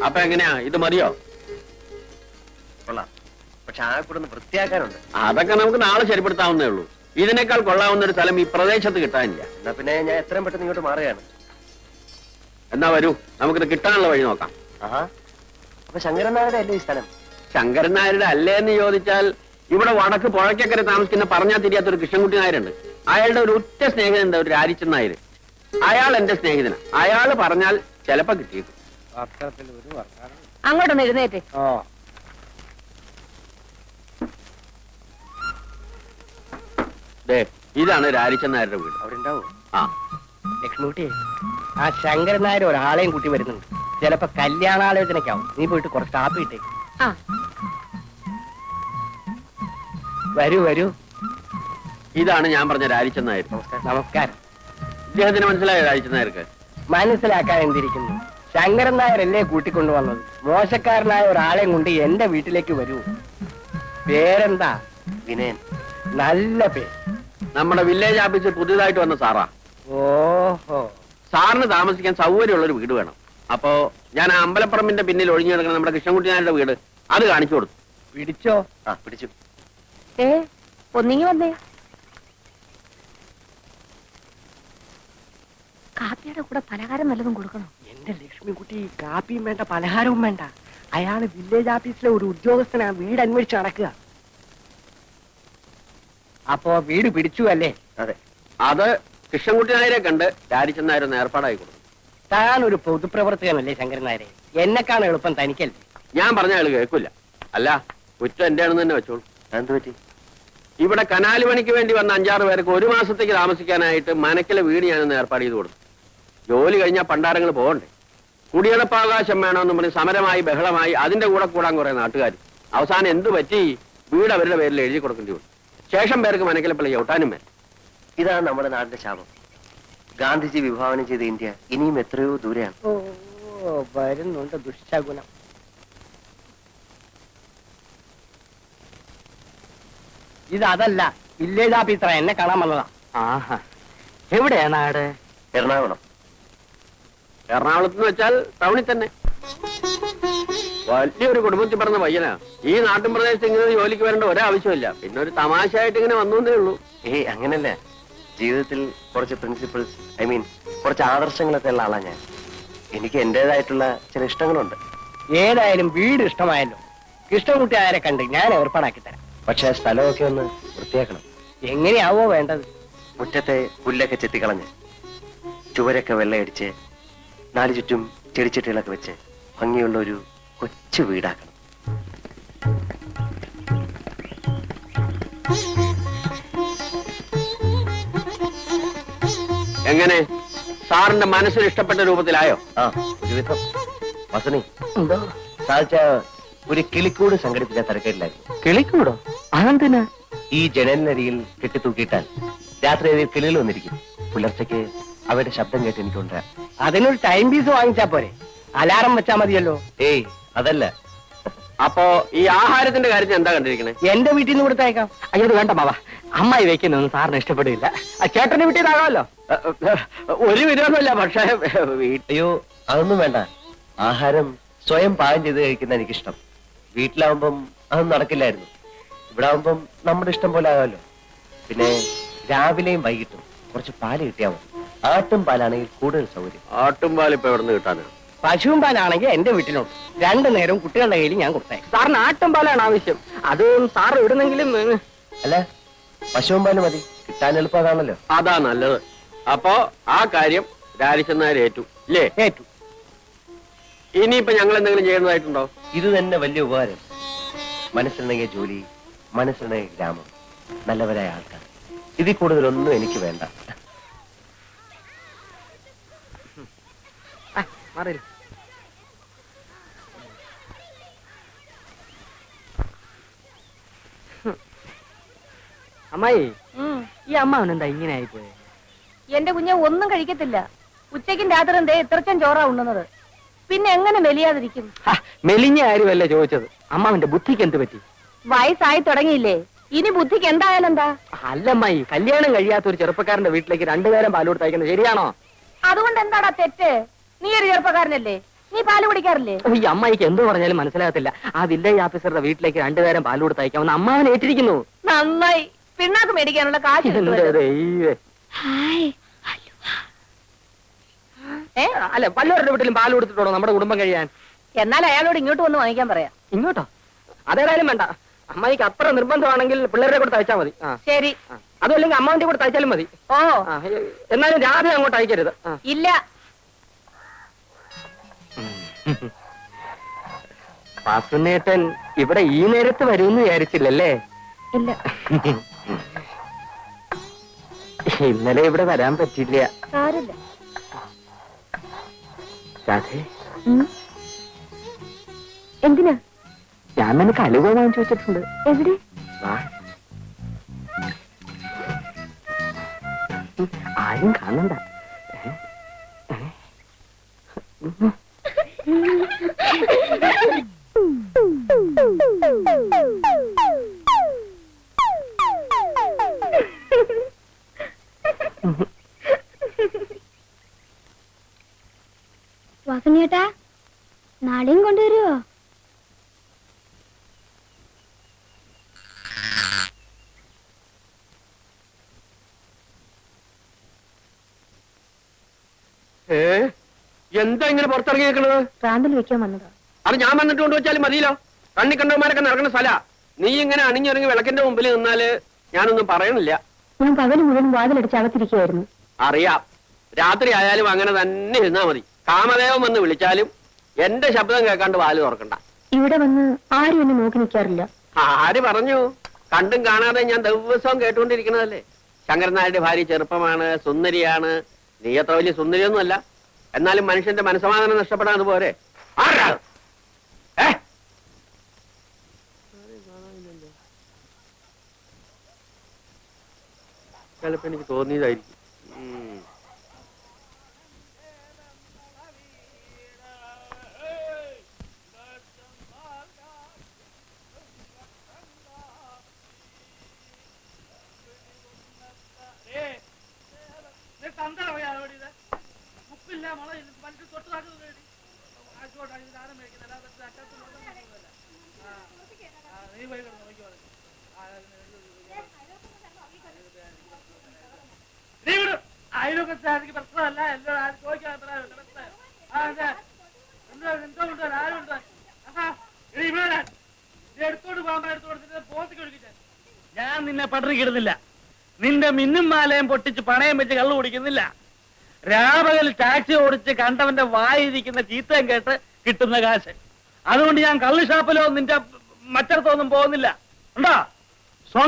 അപ്പൊ എങ്ങനെയാ, ഇത് മതിയോ? കൊള്ളാം, പക്ഷെ ആ കൂടെ ഒന്ന് വൃത്തിയാക്കാനുണ്ട്. അതൊക്കെ നമുക്ക് നാളെ ശരിപ്പെടുത്താവുന്നേ ഉള്ളൂ. ഇതിനേക്കാൾ കൊള്ളാവുന്ന ഒരു സ്ഥലം ഈ പ്രദേശത്ത് കിട്ടാനില്ല. എന്നാ പിന്നെ ഞാൻ എത്രയും പെട്ടെന്ന് ഇങ്ങോട്ട് മാറുകയാണ്. എന്നാ വരൂ, നമുക്കിത് കിട്ടാനുള്ള വഴി നോക്കാം. ആഹാ, അപ്പൊ ശങ്കരൻ നായരുടെ അല്ലേ ഈ സ്ഥലം? ശങ്കരൻ നായരുടെ അല്ലേന്ന് ചോദിച്ചാൽ, ഇവിടെ വടക്ക് പുഴയ്ക്കക്കരെ താമസിക്കുന്ന പറഞ്ഞാൽ തിരിയാത്തൊരു കൃഷ്ണൻകുട്ടി നായരുണ്ട്. അയാളുടെ ഒരു ഉറ്റ സ്നേഹിതനുണ്ട്, ഒരു രാരിച്ചൻ നായർ. അയാൾ എന്റെ സ്നേഹിതനാണ്. അയാൾ പറഞ്ഞാൽ ചിലപ്പോ കിട്ടിയേക്കും. അങ്ങോട്ടൊന്ന് എഴുന്നേറ്റ്. ഇതാണ് രാരിച്ചൻ നായരുടെ വീട്. അവിടെ ഉണ്ടാവും. ആ ലക്ഷ്മിക്കുട്ടി, ആ ശങ്കരൻ നായർ ഒരാളെയും കൂട്ടി വരുന്നുണ്ട്. ചിലപ്പോ കല്യാണാലോചനയ്ക്കാവും. നീ പോയിട്ട് കുറച്ച് കാപ്പി ഇട്ടേ. ആ വരൂ വരൂ. ഇതാണ് ഞാൻ പറഞ്ഞ രാരിച്ചൻ നായർ. നമസ്കാരം. ഇദ്ദേഹത്തിന് മനസ്സിലായോ രാരിച്ചൻ നായർക്ക്? മനസ്സിലാക്കാൻ എന്തിരിക്കുന്നു, ശങ്കരൻ നായരല്ലേ കൂട്ടിക്കൊണ്ടുവന്നത്. മോശക്കാരനായ ഒരാളെയും കൊണ്ട് എന്റെ വീട്ടിലേക്ക് വരൂ. പേരെന്താ? വിനയൻ. നല്ല പേര്. നമ്മുടെ വില്ലേജ് ഓഫീസിൽ പുതിയതായിട്ട് വന്ന സാറാ. ഓഹോ. സാറിന് താമസിക്കാൻ സൗകര്യമുള്ളൊരു വീട് വേണം. അപ്പോ ഞാൻ ആ അമ്പലപ്പറമ്പിന്റെ പിന്നിൽ ഒഴിഞ്ഞു കിടക്കുന്ന നമ്മുടെ കൃഷ്ണൻകുട്ടി നായരുടെ വീട് അത് കാണിച്ചു കൊടുത്തു. പിടിച്ചോ? ആ പിടിച്ചു. ഒന്നിങ്ങി വന്നേ. കാപ്പിയുടെ കൂടെ പലഹാരം നല്ലതും കൊടുക്കണം. എന്റെ ലക്ഷ്മിക്കുട്ടി, കാപ്പിയും വേണ്ട പലഹാരവും വേണ്ട. അയാള് വില്ലേജ് ഓഫീസിലെ ഒരു ഉദ്യോഗസ്ഥനാ, വീട് അന്വേഷിച്ച് നടക്കുക. അപ്പോ വീട് പിടിച്ചു അല്ലേ? അതെ. അത് കൃഷ്ണൻകുട്ടി നായരെ കണ്ട് രാരിച്ചൻ നായർ ഒന്ന് ഏർപ്പാടായി കൊടുത്തു. താൻ ഒരു പൊതുപ്രവർത്തകനല്ലേ ശങ്കരൻ നായരെ? എന്നെക്കാണ് എളുപ്പം തനിക്കല്ലേ? ഞാൻ പറഞ്ഞ ആള് കേൾക്കില്ല. അല്ല, കുറ്റം എന്റെ ആണെന്ന് തന്നെ വെച്ചോളൂ. എന്ത് പറ്റി? ഇവിടെ കനാല് പണിക്ക് വേണ്ടി വന്ന 5-6 പേർക്ക് ഒരു മാസത്തേക്ക് താമസിക്കാനായിട്ട് മനക്കിലെ വീട് ഞാനൊന്ന് ഏർപ്പാട് ചെയ്ത് കൊടുത്തു. ജോലി കഴിഞ്ഞാൽ പണ്ടാരങ്ങൾ പോകണ്ടേ. കുടിയടപ്പാവകാശം വേണമെന്ന് പറഞ്ഞ് സമരമായി ബഹളമായി അതിന്റെ കൂടെ കൂടാൻ കുറെ നാട്ടുകാർ. അവസാനം എന്തു പറ്റി? വീട് അവരുടെ പേരിൽ എഴുതി കൊടുക്കേണ്ടി വന്നു. ശേഷം പേർക്ക് മനക്കിലെ പള്ളി ചവിട്ടാനും വേണം. ഇതാണ് നമ്മുടെ നാടിന്റെ ശാപം. ഗാന്ധിജി വിഭാവനം ചെയ്ത ഇന്ത്യ ഇനിയും എത്രയോ ദൂരെയാണ്. ഓ, വരുന്നുണ്ട് ദുഷ്ടഗുണം. ഇതല്ല, വില്ലേജ് ഓഫീസറാ, എന്നെ കാണാൻ വന്നതാ. ആഹാ, എവിടെയാ നാട്? എറണാകുളം. എറണാകുളത്ത് വെച്ചാൽ ടൗണിൽ തന്നെ. വലിയൊരു കുടുംബത്തിൽ പറഞ്ഞ പയ്യനാ. ഈ നാട്ടിൻ പ്രദേശത്ത് ഇങ്ങനെ ജോലിക്ക് വരേണ്ട ഒരാവശ്യമില്ല. പിന്നെ ഒരു തമാശയായിട്ട് ഇങ്ങനെ വന്നേ ഉള്ളൂ. അങ്ങനല്ല, ജീവിതത്തിൽ കുറച്ച് പ്രിൻസിപ്പിൾസ്, കുറച്ച് ആദർശങ്ങളൊക്കെ ഉള്ള ആളാ ഞാൻ. എനിക്ക് എന്റേതായിട്ടുള്ള ചില ഇഷ്ടങ്ങളുണ്ട്. ഏതായാലും വീട് ഇഷ്ടമായല്ലോ. കൃഷ്ണൻകുട്ടി ആരെ കണ്ട് ഞാൻ ഏർപ്പാടാക്കി തരാം. പക്ഷെ സ്ഥലമൊക്കെ ഒന്ന് വൃത്തിയാക്കണം. എങ്ങനെയാവോ വേണ്ടത്? മുറ്റത്തെ പുല്ലൊക്കെ ചെത്തിക്കളഞ്ഞ്, ചുവരൊക്കെ വെള്ളയടിച്ച്, 4 ചുറ്റും ചെടിച്ചട്ടികളൊക്കെ വെച്ച് ഭംഗിയുള്ള ഒരു കൊച്ചു വീടാക്കണം. എങ്ങനെ? സാറിന്റെ മനസ്സിന് ഇഷ്ടപ്പെട്ട രൂപത്തിലായോ? ആ, ഒരുവിധം. വസണി, സാധിച്ച ഒരു കിളിക്കൂട് സംഘടിപ്പിച്ച തിരക്കേടിലായിരുന്നു. കിളിക്കൂടോ? അതെന്തിനാ? ഈ ജനലിനരികിൽ കെട്ടിത്തൂക്കിയിട്ടാൽ രാത്രി അതിൽ കിളികൾ വന്നിരിക്കും. പുലർച്ചയ്ക്ക് അവരുടെ ശബ്ദം കേട്ട് എനിക്കുണ്ട്. അതിനൊരു ടൈം പീസ് വാങ്ങിച്ചാ പോരെ? അലാറം വെച്ചാ മതിയല്ലോ. ഏയ്, അതല്ല. അപ്പോ ഈ ആഹാരത്തിന്റെ കാര്യത്തിൽ എന്താ കണ്ടിരിക്കണേ? എന്റെ വീട്ടിൽ നിന്ന് കൊടുത്തേക്കാം. അയ്യത് വേണ്ട മാവാ, അമ്മായി വെക്കുന്നൊന്നും സാറിന് ഇഷ്ടപ്പെടില്ല. ചേട്ടന്റെ വീട്ടിൽ നിന്നാകാമല്ലോ. ഒരു വിരോധമില്ല, പക്ഷേ അയ്യോ, അതൊന്നും വേണ്ട. ആഹാരം സ്വയം പാകം ചെയ്ത് കഴിക്കുന്ന എനിക്കിഷ്ടം. വീട്ടിലാവുമ്പം അതൊന്നും നടക്കില്ലായിരുന്നു. ഇവിടെ ആവുമ്പം നമ്മുടെ ഇഷ്ടം പോലെ ആകാമല്ലോ. പിന്നെ രാവിലെയും വൈകിട്ടും കുറച്ച് പാല് കിട്ടിയാൽ മതി. ആട്ടും പാലാണെങ്കിൽ കൂടുതൽ സൗകര്യം. ആട്ടും പാൽ ഇപ്പൊ എവിടെ നിന്ന് കിട്ടാനാണ്? പശുവും പാലാണെങ്കിൽ എന്റെ വീട്ടിലുണ്ട്. 2 നേരവും കുട്ടികളുടെ കയ്യിൽ ഞാൻ കൊടുത്തേ. സാറിന് ആട്ടും പാലാണ് ആവശ്യം. അത് സാറ് ഇടുന്നെങ്കിലും. അല്ല, പശുവും പാല് മതി. കിട്ടാൻ എളുപ്പം അതാണല്ലോ. അതാ നല്ലത്. അപ്പോ ആ കാര്യം രാരിച്ചൻ നായർ ഏറ്റു ഇല്ലേ? ഏറ്റു. ഇനിയിപ്പോ ഞങ്ങൾ എന്തെങ്കിലും ചെയ്യുന്നതായിട്ടുണ്ടോ? ഇത് തന്നെ വലിയ ഉപകാരം. മനസ്സിലുണ്ടെങ്കിൽ ജോലി, മനസ്സിലുണ്ടെങ്കിൽ ഗ്രാമം, നല്ലവരായ ആൾക്കാർ. ഇതിൽ കൂടുതലൊന്നും എനിക്ക് വേണ്ട. അമ്മായി, ഈ അമ്മാവനെന്താ ഇങ്ങനെ ആയിപ്പോയെ? എന്റെ കുഞ്ഞെ ഒന്നും കഴിക്കത്തില്ല. ഉച്ചയ്ക്കും രാത്രിയും ദേ ഇത്രച്ചൻ ചോറാ ഉണ്ണുന്നത്. പിന്നെ എങ്ങനെ മെലിയാതിരിക്കും? മെലിഞ്ഞ കാര്യമല്ല ചോദിച്ചത്. അമ്മാവന്റെ ബുദ്ധിക്ക് എന്ത് പറ്റി? വയസ്സായി തുടങ്ങിയില്ലേ? ഇനി ബുദ്ധിക്ക് എന്തായാലും എന്താ? അല്ലമ്മായി, കല്യാണം കഴിയാത്ത ഒരു ചെറുപ്പക്കാരന്റെ വീട്ടിലേക്ക് 2 നേരം പാല് കൊടുത്തയക്കുന്നത് ശരിയാണോ? അതുകൊണ്ട് എന്താടാ തെറ്റ്? നീ ഒരു ചെറുപ്പക്കാരനല്ലേ, നീ പാല് കുടിക്കാറില്ലേ? ഈ അമ്മായിക്ക് എന്തോ പറഞ്ഞാലും മനസ്സിലാകത്തില്ല. ആ വില്ലേജ് ഓഫീസറുടെ വീട്ടിലേക്ക് 2 നേരം പാൽ കൊടുത്ത് അയക്കാമെന്ന് അമ്മാവൻ ഏറ്റിരിക്കുന്നു. നന്നായി, പിണ്ണാക്ക് മേടിക്കാനുള്ള കാശ് കിട്ടുമല്ലോ. ഏ? അല്ല, വല്ലവരുടെ വീട്ടിലും പാൽ കൊടുത്തിട്ടുണ്ടോ നമ്മുടെ കുടുംബം കഴിയാൻ? എന്നാൽ അയാളോട് ഇങ്ങോട്ട് വന്ന് വാങ്ങിക്കാൻ പറയാം. ഇങ്ങോട്ടോ? അതേതായാലും വേണ്ട. അമ്മായിക്ക് അത്ര നിർബന്ധമാണെങ്കിൽ പിള്ളേരുടെ കൂടെ തയ്ച്ചാൽ മതി. ശരി. അതുമല്ലെങ്കിൽ അമ്മാവിന്റെ കൂടെ തയ്ച്ചാലും മതി. ഓ, എന്നാലും രാധ അങ്ങോട്ട് അയക്കരുത്. ഇല്ല. വാസുനേട്ടൻ ഇവിടെ ഈ നേരത്ത് വരുമെന്ന് വിചാരിച്ചില്ലല്ലേ? ഇല്ല. ഇന്നലെ ഇവിടെ വരാൻ പറ്റില്ല. സാരമില്ല. രാധേ, എന്തിനാ? ഞാൻ നിനക്ക് അലുവ വാങ്ങിച്ചു വെച്ചിട്ടുണ്ട്. എവിടെ? വാ. ആരും കാണണ്ട. വാസനേട്ടാ, നാളെയും കൊണ്ടുവരുമോ? എന്താ ഇങ്ങനെ പുറത്തിറങ്ങി നിൽക്കണത്? പ്രാന്തൽ വെക്കാൻ വന്നതാ. അത് ഞാൻ വന്നിട്ട് കൊണ്ടുവച്ചാലും മതിയല്ലോ. കണ്ണി കണ്ടവന്മാരൊക്കെ നടക്കുന്ന സ്ഥല. നീ ഇങ്ങനെ അണിഞ്ഞിറങ്ങി വിളക്കിന്റെ മുമ്പിൽ നിന്നാല് ഞാനൊന്നും പറയണില്ല. ഞാൻ പകല് മുഴുവൻ വാതിലടിച്ച് അകത്തിരിക്കുകയായിരുന്നു. അറിയാം, രാത്രി ആയാലും അങ്ങനെ തന്നെ ഇരുന്നാ മതി. കാമദേവൻ വന്ന് വിളിച്ചാലും എന്റെ ശബ്ദം കേൾക്കാണ്ട് വാല് തുറക്കണ്ട. ഇവിടെ വന്ന് ആരും എന്നെ നോക്കി നിൽക്കാറില്ല. ആര് പറഞ്ഞു? കണ്ടും കാണാതെ ഞാൻ ദിവസവും കേട്ടുകൊണ്ടിരിക്കണതല്ലേ. ശങ്കരൻ നായരുടെ ഭാര്യ ചെറുപ്പമാണ്, സുന്ദരിയാണ്. നീ അത്ര വലിയ സുന്ദരിയൊന്നുമല്ല. എന്നാലും മനുഷ്യന്റെ മനസ്സമാധാനം നഷ്ടപ്പെടാതെ പോരെ. ആരാ? ചിലപ്പോ എനിക്ക് തോന്നിയതായിരിക്കും. അയൽവക്കത്തെ പ്രശ്നമല്ല, എല്ലാം ചോദിക്കാൻ എടുത്തോണ്ട് പോകാൻ എടുത്തോണ്ട് പോത്തിക്ക് ഒഴുകിച്ച. ഞാൻ നിന്നെ പട്ടിണിക്കിടുന്നില്ല. നിന്റെ മിന്നും മാലയും പൊട്ടിച്ച് പണയം വെച്ച് കള്ളു കുടിക്കുന്നില്ല. രാപകൽ ടാക്സി ഓടിച്ച് കണ്ടവന്റെ വായിരിക്കുന്ന ചീത്തയും കേട്ട് കിട്ടുന്ന കാശ്. അതുകൊണ്ട് ഞാൻ കള്ളു ഷാപ്പിലോ നിന്റെ മറ്റടത്തൊന്നും പോകുന്നില്ല. ഉണ്ടോ?